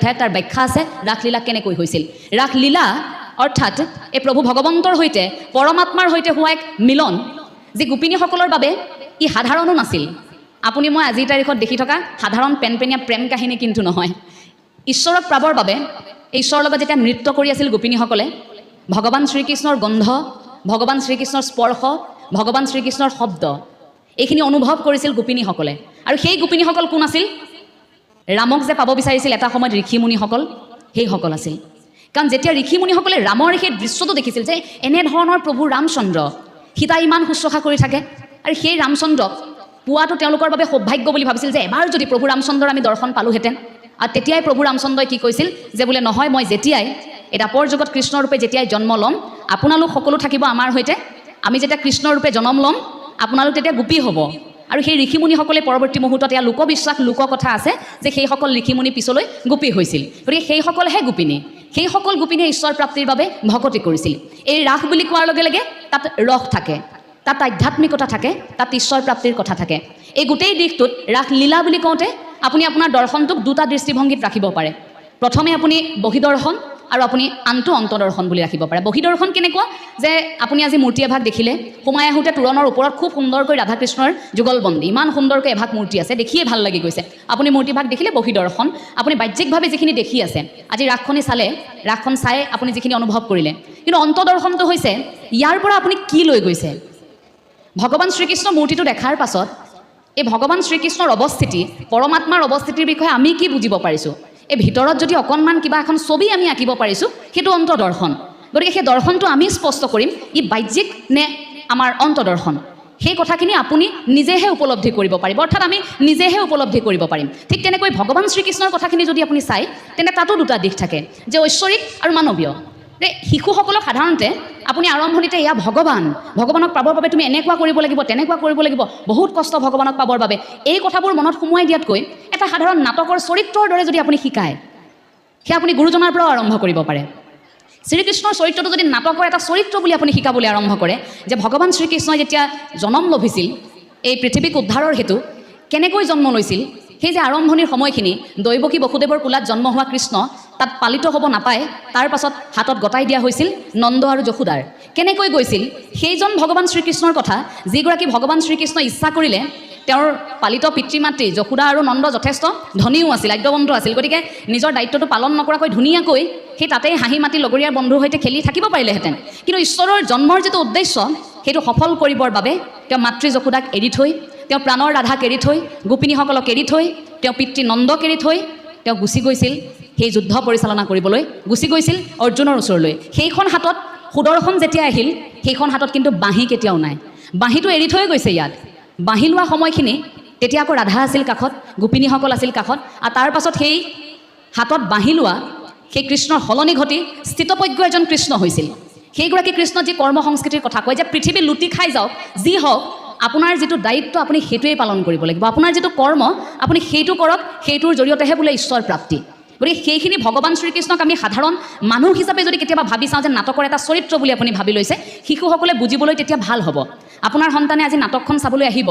অধ্যায়ত তাৰ ব্যাখ্যা আছে ৰাসলীলা কেনেকৈ হৈছিল ৰাসলীলা অৰ্থাৎ এই প্ৰভু ভগৱন্তৰ সৈতে পৰমাত্মাৰ সৈতে হোৱা এক মিলন যে গোপিনীসকলৰ বাবে ই সাধাৰণো নাছিল আপুনি মই আজিৰ তাৰিখত দেখি থকা সাধাৰণ পেনপেনীয়া প্ৰেম কাহিনী কিন্তু নহয় ঈশ্বৰক পাবৰ বাবে ঈশ্বৰৰ লগত যেতিয়া নৃত্য কৰি আছিল গোপিনীসকলে ভগৱান শ্ৰীকৃষ্ণৰ গন্ধ ভগৱান শ্ৰীকৃষ্ণৰ স্পৰ্শ ভগৱান শ্ৰীকৃষ্ণৰ শব্দ এইখিনি অনুভৱ কৰিছিল গোপিনীসকলে আৰু সেই গোপিনীসকল কোন আছিল ৰামক যে পাব বিচাৰিছিল এটা সময়ত ঋষিমুনিসকল সেইসকল আছিল কাৰণ যেতিয়া ঋষিমুনিসকলে ৰামৰ সেই দৃশ্যটো দেখিছিল যে এনেধৰণৰ প্ৰভু ৰামচন্দ্ৰ সীতা ইমান শুশ্ৰূষা কৰি থাকে আৰু সেই ৰামচন্দ্ৰক পোৱাটো তেওঁলোকৰ বাবে সৌভাগ্য বুলি ভাবিছিল যে এবাৰ যদি প্ৰভু ৰামচন্দ্ৰৰ আমি দৰ্শন পালোহেঁতেন আৰু তেতিয়াই প্ৰভু ৰামচন্দ্ৰই কি কৈছিল যে বোলে নহয় মই যেতিয়াই এই দাপৰ যুগত কৃষ্ণ ৰূপে যেতিয়াই জন্ম ল'ম আপোনালোক সকলো থাকিব আমাৰ সৈতে আমি যেতিয়া কৃষ্ণ ৰূপে জন্ম ল'ম আপোনালোক তেতিয়া গোপী হ'ব আৰু সেই ঋষিমুনিসকলে পৰৱৰ্তী মুহূৰ্তত এয়া লোকবিশ্বাস লোককথা আছে যে সেইসকল ঋষিমুনি পিছলৈ গোপী হৈছিল গতিকে সেইসকলহে গোপিনী সেইসকল গোপিনীয়ে ঈশ্বৰ প্ৰাপ্তিৰ বাবে ভকতি কৰিছিল এই ৰাস বুলি কোৱাৰ লগে লগে তাত ৰস থাকে তাত আধ্যাত্মিকতা থাকে তাত ঈশ্বৰ প্ৰাপ্তিৰ কথা থাকে এই গোটেই দিশটোত ৰাসলীলা বুলি কওঁতে আপুনি আপোনাৰ দৰ্শনটোক দুটা দৃষ্টিভংগীত ৰাখিব পাৰে প্ৰথমে আপুনি বহিদৰ্শন আৰু আপুনি আনটো অন্তদৰ্শন বুলি ৰাখিব পাৰে বহিদৰ্শন কেনেকুৱা যে আপুনি আজি মূৰ্তি এভাগ দেখিলে সোমাই আহোঁতে তোৰণৰ ওপৰত খুব সুন্দৰকৈ ৰাধাকৃষ্ণৰ যুগলবন্দী ইমান সুন্দৰকৈ এভাগ মূৰ্তি আছে দেখিয়ে ভাল লাগি গৈছে আপুনি মূৰ্তিভাগ দেখিলে বহিদৰ্শন আপুনি বাহ্যিকভাৱে যিখিনি দেখি আছে আজি ৰাসখনি চালে ৰাসখন চাই আপুনি যিখিনি অনুভৱ কৰিলে কিন্তু অন্তদৰ্শনটো হৈছে ইয়াৰ পৰা আপুনি কি লৈ গৈছে ভগৱান শ্ৰীকৃষ্ণ মূৰ্তিটো দেখাৰ পাছত এই ভগৱান শ্ৰীকৃষ্ণৰ অৱস্থিতি পৰমাত্মাৰ অৱস্থিতিৰ বিষয়ে আমি কি বুজিব পাৰিছোঁ এই ভিতৰত যদি অকণমান কিবা এখন ছবি আমি আঁকিব পাৰিছোঁ সেইটো অন্তদৰ্শন গতিকে সেই দৰ্শনটো আমি স্পষ্ট কৰিম ই বাহ্যিক নে আমাৰ অন্তদৰ্শন সেই কথাখিনি আপুনি নিজেহে উপলব্ধি কৰিব পাৰিব অৰ্থাৎ আমি নিজেহে উপলব্ধি কৰিব পাৰিম ঠিক তেনেকৈ ভগৱান শ্ৰীকৃষ্ণৰ কথাখিনি যদি আপুনি চায় তেন্তে তাতো দুটা দিশ থাকে যে ঐশ্বৰিক আৰু মানৱীয় শিশুসকলক সাধাৰণতে আপুনি আৰম্ভণিতে এয়া ভগৱানক পাবৰ বাবে তুমি এনেকুৱা কৰিব লাগিব তেনেকুৱা কৰিব লাগিব বহুত কষ্ট ভগৱানক পাবৰ বাবে এই কথাবোৰ মনত সোমোৱাই দিয়াতকৈ এটা সাধাৰণ নাটকৰ চৰিত্ৰৰ দৰে যদি আপুনি শিকায় সেয়া আপুনি গুৰুজনাৰ পৰাও আৰম্ভ কৰিব পাৰে শ্ৰীকৃষ্ণৰ চৰিত্ৰটো যদি নাটকৰ এটা চৰিত্ৰ বুলি আপুনি শিকাবলৈ আৰম্ভ কৰে যে ভগৱান শ্ৰীকৃষ্ণই যেতিয়া জন্ম লভিছিল এই পৃথিৱীক উদ্ধাৰৰ হেতু কেনেকৈ জন্ম লৈছিল সেই যে আৰম্ভণিৰ সময়খিনি দৈৱকী বসুদেৱৰ কোলাত জন্ম হোৱা কৃষ্ণ তাত পালিত হ'ব নাপায় তাৰ পাছত হাতত গতাই দিয়া হৈছিল নন্দ আৰু যশোদাৰ কেনেকৈ গৈছিল সেইজন ভগৱান শ্ৰীকৃষ্ণৰ কথা যিগৰাকী ভগৱান কৃষ্ণ ইচ্ছা কৰিলে তেওঁৰ পালিত পিতৃ মাতৃ যশোদা আৰু নন্দ যথেষ্ট ধনীও আছিল আদ্যবন্ধু আছিল গতিকে নিজৰ দায়িত্বটো পালন নকৰাকৈ ধুনীয়াকৈ সেই তাতেই হাঁহি মাতি লগৰীয়াৰ বন্ধুৰ সৈতে খেলি থাকিব পাৰিলেহেঁতেন কিন্তু ঈশ্বৰৰ জন্মৰ যিটো উদ্দেশ্য সেইটো সফল কৰিবৰ বাবে তেওঁ মাতৃ যশোদাক এৰি থৈ তেওঁ প্ৰাণৰ ৰাধাক এৰি থৈ গোপিনীসকলক এৰি থৈ তেওঁ পিতৃ নন্দক এৰি থৈ তেওঁ গুচি গৈছিল সেই যুদ্ধ পৰিচালনা কৰিবলৈ গুচি গৈছিল অৰ্জুনৰ ওচৰলৈ সেইখন হাতত সুদৰ্শন যেতিয়া আহিল সেইখন হাতত কিন্তু বাঁহী কেতিয়াও নাই বাঁহীটো এৰি থৈ গৈছে ইয়াত বাঁহী লোৱা সময়খিনি তেতিয়া আকৌ ৰাধা আছিল কাষত গোপিনীসকল আছিল কাষত আৰু তাৰ পাছত সেই হাতত বাঁহী লোৱা সেই কৃষ্ণৰ সলনি ঘটি স্থিতপজ্ঞ এজন কৃষ্ণ হৈছিল সেইগৰাকী কৃষ্ণ যি কৰ্ম সংস্কৃতিৰ কথা কয় যে পৃথিৱী লুটি খাই যাওক যি হওক আপোনাৰ যিটো দায়িত্ব আপুনি সেইটোৱেই পালন কৰিব লাগিব আপোনাৰ যিটো কৰ্ম আপুনি সেইটো কৰক সেইটোৰ জৰিয়তেহে বোলে ঈশ্বৰ প্ৰাপ্তি গতিকে সেইখিনি ভগৱান শ্ৰীকৃষ্ণক আমি সাধাৰণ মানুহ হিচাপে যদি কেতিয়াবা ভাবি চাওঁ যে নাটকৰ এটা চৰিত্ৰ বুলি আপুনি ভাবি লৈছে শিশুসকলে বুজিবলৈ তেতিয়া ভাল হ'ব আপোনাৰ সন্তানে আজি নাটকখন চাবলৈ আহিব